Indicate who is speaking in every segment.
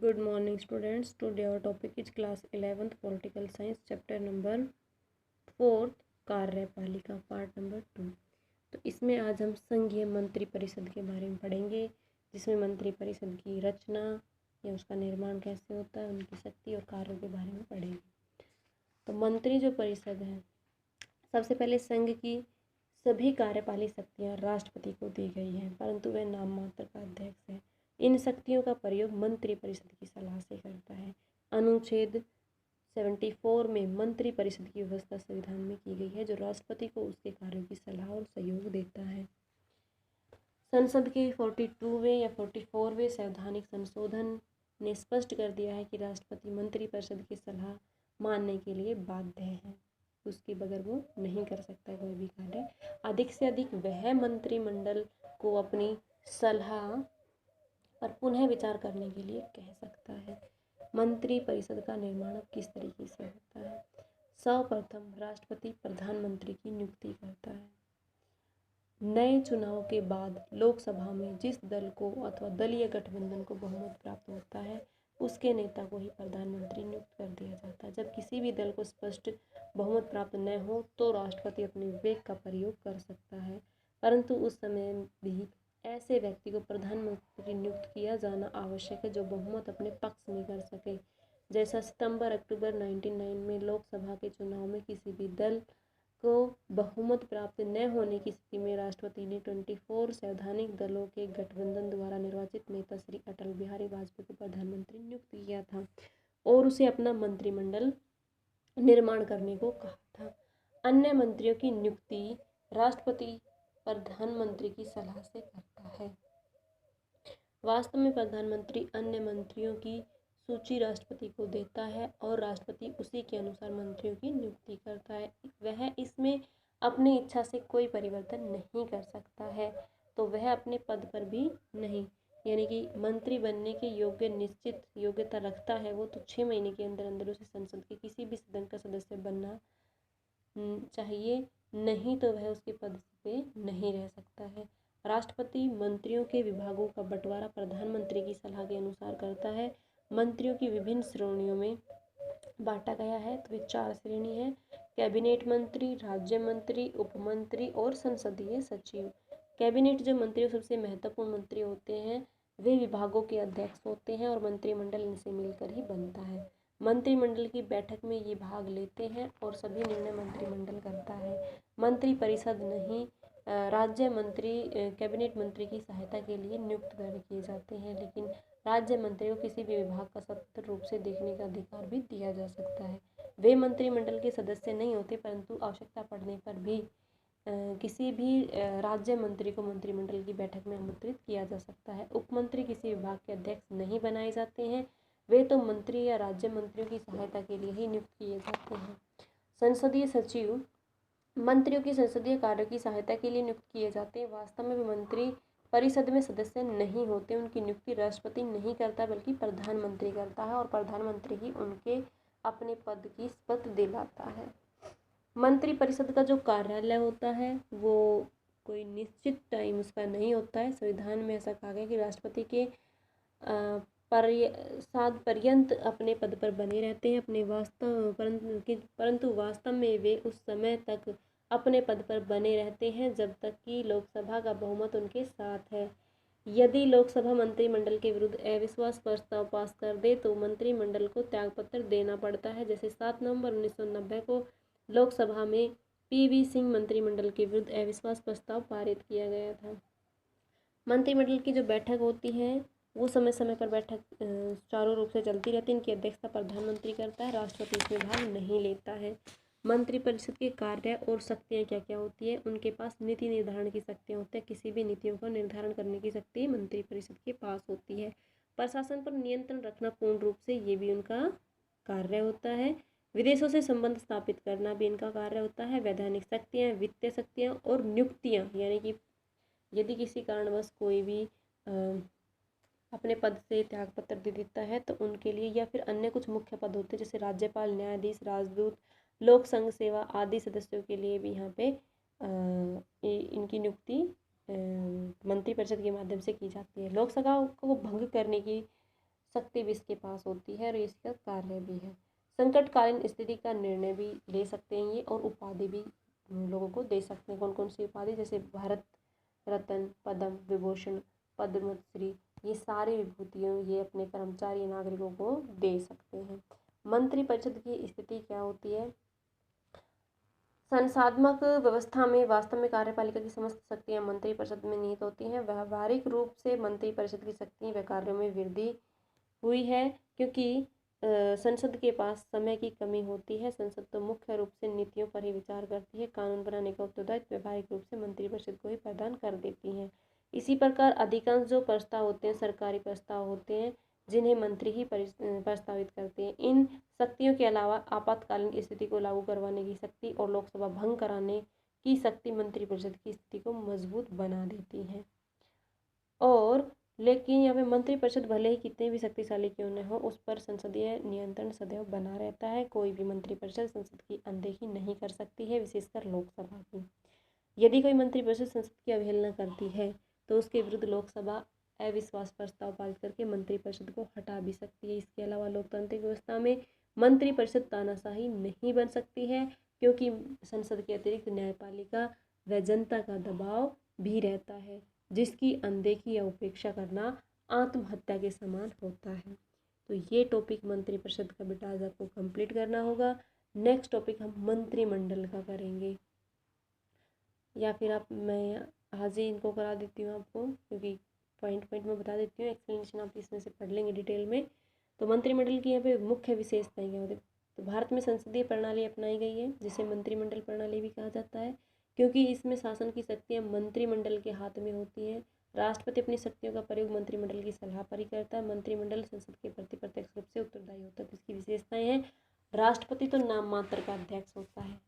Speaker 1: Good morning students. Today our topic is class 11th political science chapter number 4 कार्यपालिका part number 2। तो इसमें आज हम संघीय मंत्री परिषद के बारे में पढ़ेंगे, जिसमें मंत्री परिषद की रचना या उसका निर्माण कैसे होता है, उनकी शक्ति और कार्यों के बारे में पढ़ेंगे। तो मंत्री जो परिषद है, सबसे पहले संघ की सभी कार्यपालिक शक्तियाँ राष्ट्रपति को दी गई हैं, परंतु वह नाम मात्र का अध्यक्ष है। इन शक्तियों का प्रयोग मंत्री परिषद की सलाह से करता है। अनुच्छेद 74 में मंत्री परिषद की व्यवस्था संविधान में की गई है, जो राष्ट्रपति को उसके कार्यों की सलाह और सहयोग देता है। संसद के 42वें या 44वें संवैधानिक संशोधन ने स्पष्ट कर दिया है कि राष्ट्रपति मंत्री परिषद की सलाह मानने के लिए बाध्य है, उसके बगैर वो नहीं कर सकता कोई भी कार्य। अधिक से अधिक वह मंत्रिमंडल को अपनी सलाह पर पुनः विचार करने के लिए कह सकता है। मंत्री परिषद का निर्माण किस तरीके से होता है? सर्वप्रथम राष्ट्रपति प्रधानमंत्री की नियुक्ति करता है। नए चुनाव के बाद लोकसभा में जिस दल को अथवा दलीय गठबंधन को बहुमत प्राप्त होता है, उसके नेता को ही प्रधानमंत्री नियुक्त कर दिया जाता है। जब किसी भी दल को स्पष्ट बहुमत प्राप्त न हो तो राष्ट्रपति अपने विवेक का प्रयोग कर सकता है, परंतु उस समय भी ऐसे व्यक्ति को प्रधानमंत्री नियुक्त किया जाना आवश्यक है जो बहुमत अपने पक्ष में कर सके। जैसा सितंबर-अक्टूबर 1999 में लोकसभा के चुनाव में किसी भी दल को बहुमत प्राप्त न होने की स्थिति में राष्ट्रपति ने 24 संवैधानिक दलों के गठबंधन द्वारा निर्वाचित नेता श्री अटल बिहारी वाजपेयी को प्रधानमंत्री नियुक्त किया था और उसे अपना मंत्रिमंडल निर्माण करने को कहा था। अन्य मंत्रियों की नियुक्ति राष्ट्रपति प्रधानमंत्री की सलाह से करता है। वास्तव में प्रधानमंत्री अन्य मंत्रियों की सूची राष्ट्रपति को देता है और राष्ट्रपति उसी के अनुसार मंत्रियों की नियुक्ति करता है। वह इसमें अपनी इच्छा से कोई परिवर्तन नहीं कर सकता है, तो वह अपने पद पर भी नहीं, यानी कि मंत्री बनने के योग्य निश्चित योग्यता रखता है वो, तो 6 महीने के अंदर अंदर उसे संसद के किसी भी सदन का सदस्य बनना चाहिए, नहीं तो वह उसके पद पे नहीं रह सकता है। राष्ट्रपति मंत्रियों के विभागों का बंटवारा प्रधानमंत्री की सलाह के अनुसार करता है। मंत्रियों की विभिन्न श्रेणियों में बांटा गया है, तो वे 4 श्रेणी है: कैबिनेट मंत्री, राज्य मंत्री, उपमंत्री और संसदीय सचिव। कैबिनेट जो मंत्री सबसे महत्वपूर्ण मंत्री होते हैं, वे विभागों के अध्यक्ष होते हैं और मंत्रिमंडल इनसे मिलकर ही बनता है। मंत्रिमंडल की बैठक में ये भाग लेते हैं और सभी निर्णय मंत्रिमंडल करता है। मंत्री परिषद नहीं, राज्य मंत्री कैबिनेट मंत्री की सहायता के लिए नियुक्त किए जाते हैं, लेकिन राज्य मंत्री को किसी भी विभाग का स्वतंत्र रूप से देखने का अधिकार भी दिया जा सकता है। वे मंत्रिमंडल के सदस्य नहीं होते, परंतु आवश्यकता पड़ने पर भी किसी भी राज्य मंत्री को मंत्रिमंडल की बैठक में आमंत्रित किया जा सकता है। उपमंत्री किसी विभाग के अध्यक्ष नहीं बनाए जाते हैं, वे तो मंत्री या राज्य मंत्रियों की सहायता के लिए ही नियुक्त किए जाते हैं। संसदीय सचिव मंत्रियों की संसदीय कार्यों की सहायता के लिए नियुक्त किए जाते हैं। वास्तव में वे मंत्री परिषद में सदस्य नहीं होते, उनकी नियुक्ति राष्ट्रपति नहीं करता बल्कि प्रधानमंत्री करता है और प्रधानमंत्री ही उनके अपने पद की शपथ दिलाता है। मंत्री परिषद का जो कार्यालय होता है वो कोई निश्चित टाइम उसका नहीं होता है। संविधान में ऐसा कहा गया कि राष्ट्रपति के पर्यंत अपने पद पर बने रहते हैं अपने परंतु वास्तव में वे उस समय तक अपने पद पर बने रहते हैं जब तक कि लोकसभा का बहुमत उनके साथ है। यदि लोकसभा मंत्रिमंडल के विरुद्ध अविश्वास प्रस्ताव पास कर दे तो मंत्रिमंडल को त्यागपत्र देना पड़ता है। जैसे 7 नवंबर 1990 को लोकसभा में पी.वी. सिंह मंत्रिमंडल के विरुद्ध अविश्वास प्रस्ताव पारित किया गया था। मंत्रिमंडल की जो बैठक होती है वो समय समय पर बैठक चारों रूप से चलती रहती है। इनकी अध्यक्षता प्रधानमंत्री करता है, राष्ट्रपति इसमें भाग नहीं लेता है। मंत्री परिषद के कार्य और शक्तियाँ क्या क्या होती है? उनके पास नीति निर्धारण की शक्तियाँ होती है, किसी भी नीतियों का निर्धारण करने की शक्ति मंत्री परिषद के पास होती है। प्रशासन पर नियंत्रण रखना पूर्ण रूप से ये भी उनका कार्य होता है। विदेशों से संबंध स्थापित करना भी इनका कार्य होता है। वैधानिक शक्तियाँ, वित्तीय शक्तियाँ और नियुक्तियाँ, यानी कि यदि किसी कारणवश कोई भी अपने पद से त्यागपत्र दे देता है तो उनके लिए, या फिर अन्य कुछ मुख्य पद होते हैं जैसे राज्यपाल, न्यायाधीश, राजदूत, लोक संघ सेवा आदि सदस्यों के लिए भी यहाँ पे इनकी नियुक्ति मंत्री परिषद के माध्यम से की जाती है। लोकसभा को भंग करने की शक्ति भी इसके पास होती है और इसका कार्य भी है। संकटकालीन स्थिति का निर्णय भी ले सकते हैं ये, और उपाधि भी लोगों को दे सकते हैं। कौन कौन सी उपाधि, जैसे भारत रत्न, पद्म विभूषण, पद्मश्री, ये सारी विभूतियाँ ये अपने कर्मचारी नागरिकों को दे सकते हैं। मंत्रिपरिषद की स्थिति क्या होती है? संसाधनात्मक व्यवस्था में वास्तव में कार्यपालिका की समस्त शक्तियां मंत्रिपरिषद में निहित होती हैं। व्यावहारिक रूप से मंत्रिपरिषद की शक्तियां व कार्यों में वृद्धि हुई है, क्योंकि संसद के पास समय की कमी होती है। संसद तो मुख्य रूप से नीतियों पर ही विचार करती है। कानून बनाने का उत्तरदायित्व व्यावहारिक रूप से मंत्रिपरिषद को ही प्रदान कर देती है। इसी प्रकार अधिकांश जो प्रस्ताव होते हैं सरकारी प्रस्ताव होते हैं, जिन्हें मंत्री ही प्रस्तावित करते हैं। इन शक्तियों के अलावा आपातकालीन स्थिति को लागू करवाने की शक्ति और लोकसभा भंग कराने की शक्ति मंत्रिपरिषद की स्थिति को मजबूत बना देती है। और लेकिन यहाँ पे मंत्रिपरिषद भले ही कितने भी शक्तिशाली क्यों न हो, उस पर संसदीय नियंत्रण सदैव बना रहता है। कोई भी मंत्रिपरिषद संसद की अनदेखी नहीं कर सकती है, विशेषकर लोकसभा की। यदि कोई मंत्रिपरिषद संसद की अवहेलना करती है तो उसके विरुद्ध लोकसभा अविश्वास प्रस्ताव पारित करके मंत्रिपरिषद को हटा भी सकती है। इसके अलावा लोकतांत्रिक व्यवस्था में मंत्रिपरिषद तानाशाही नहीं बन सकती है, क्योंकि संसद के अतिरिक्त न्यायपालिका व जनता का दबाव भी रहता है, जिसकी अनदेखी या उपेक्षा करना आत्महत्या के समान होता है। तो ये टॉपिक मंत्रिपरिषद का बेटा आज आपको कंप्लीट करना होगा। नेक्स्ट टॉपिक हम मंत्रिमंडल का करेंगे, या फिर मैं आज ही इनको करा देती हूँ आपको, क्योंकि पॉइंट में बता देती हूँ, एक्सप्लेनेशन आप इसमें से पढ़ लेंगे डिटेल में। तो मंत्रिमंडल की यहाँ पे मुख्य विशेषताएं क्या होती है? तो भारत में संसदीय प्रणाली अपनाई गई है, जिसे मंत्रिमंडल प्रणाली भी कहा जाता है, क्योंकि इसमें शासन की शक्तियाँ मंत्रिमंडल के हाथ में होती हैं। राष्ट्रपति अपनी शक्तियों का प्रयोग मंत्रिमंडल की सलाह पर ही करता है। मंत्रिमंडल संसद के प्रति प्रत्यक्ष रूप से उत्तरदायी होता है। तो इसकी विशेषताएं हैं, राष्ट्रपति तो नाम मात्र का अध्यक्ष होता है,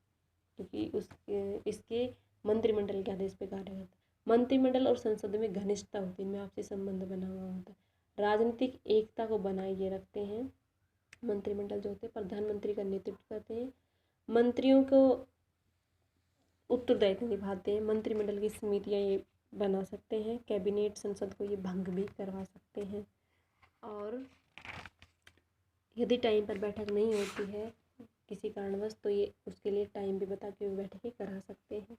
Speaker 1: क्योंकि इसके मंत्रिमंडल के आदेश पे कार्य करता है। मंत्रिमंडल और संसद में घनिष्ठता होती है, इनमें आपसी संबंध बना हुआ होता है। राजनीतिक एकता को बनाए ये रखते हैं। मंत्रिमंडल जो होते हैं प्रधानमंत्री का नेतृत्व करते हैं, मंत्रियों को उत्तरदायित्व निभाते हैं। मंत्रिमंडल की समितियां ये बना सकते हैं। कैबिनेट संसद को ये भंग भी करवा सकते हैं। और यदि टाइम पर बैठक नहीं होती है किसी कारणवश, तो ये उसके लिए टाइम भी बता के बैठकें करा सकते हैं।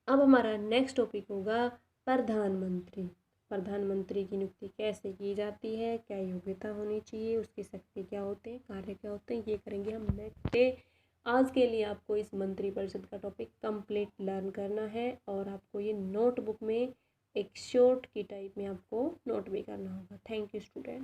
Speaker 1: अब हमारा नेक्स्ट टॉपिक होगा प्रधानमंत्री। प्रधानमंत्री की नियुक्ति कैसे की जाती है, क्या योग्यता होनी चाहिए, उसकी शक्ति क्या होते हैं, कार्य क्या होते हैं, ये करेंगे हम नेक्स्ट डे। आज के लिए आपको इस मंत्रिपरिषद का टॉपिक कंप्लीट लर्न करना है, और आपको ये नोटबुक में एक शॉर्ट की टाइप में आपको नोट भी करना होगा। Thank you student.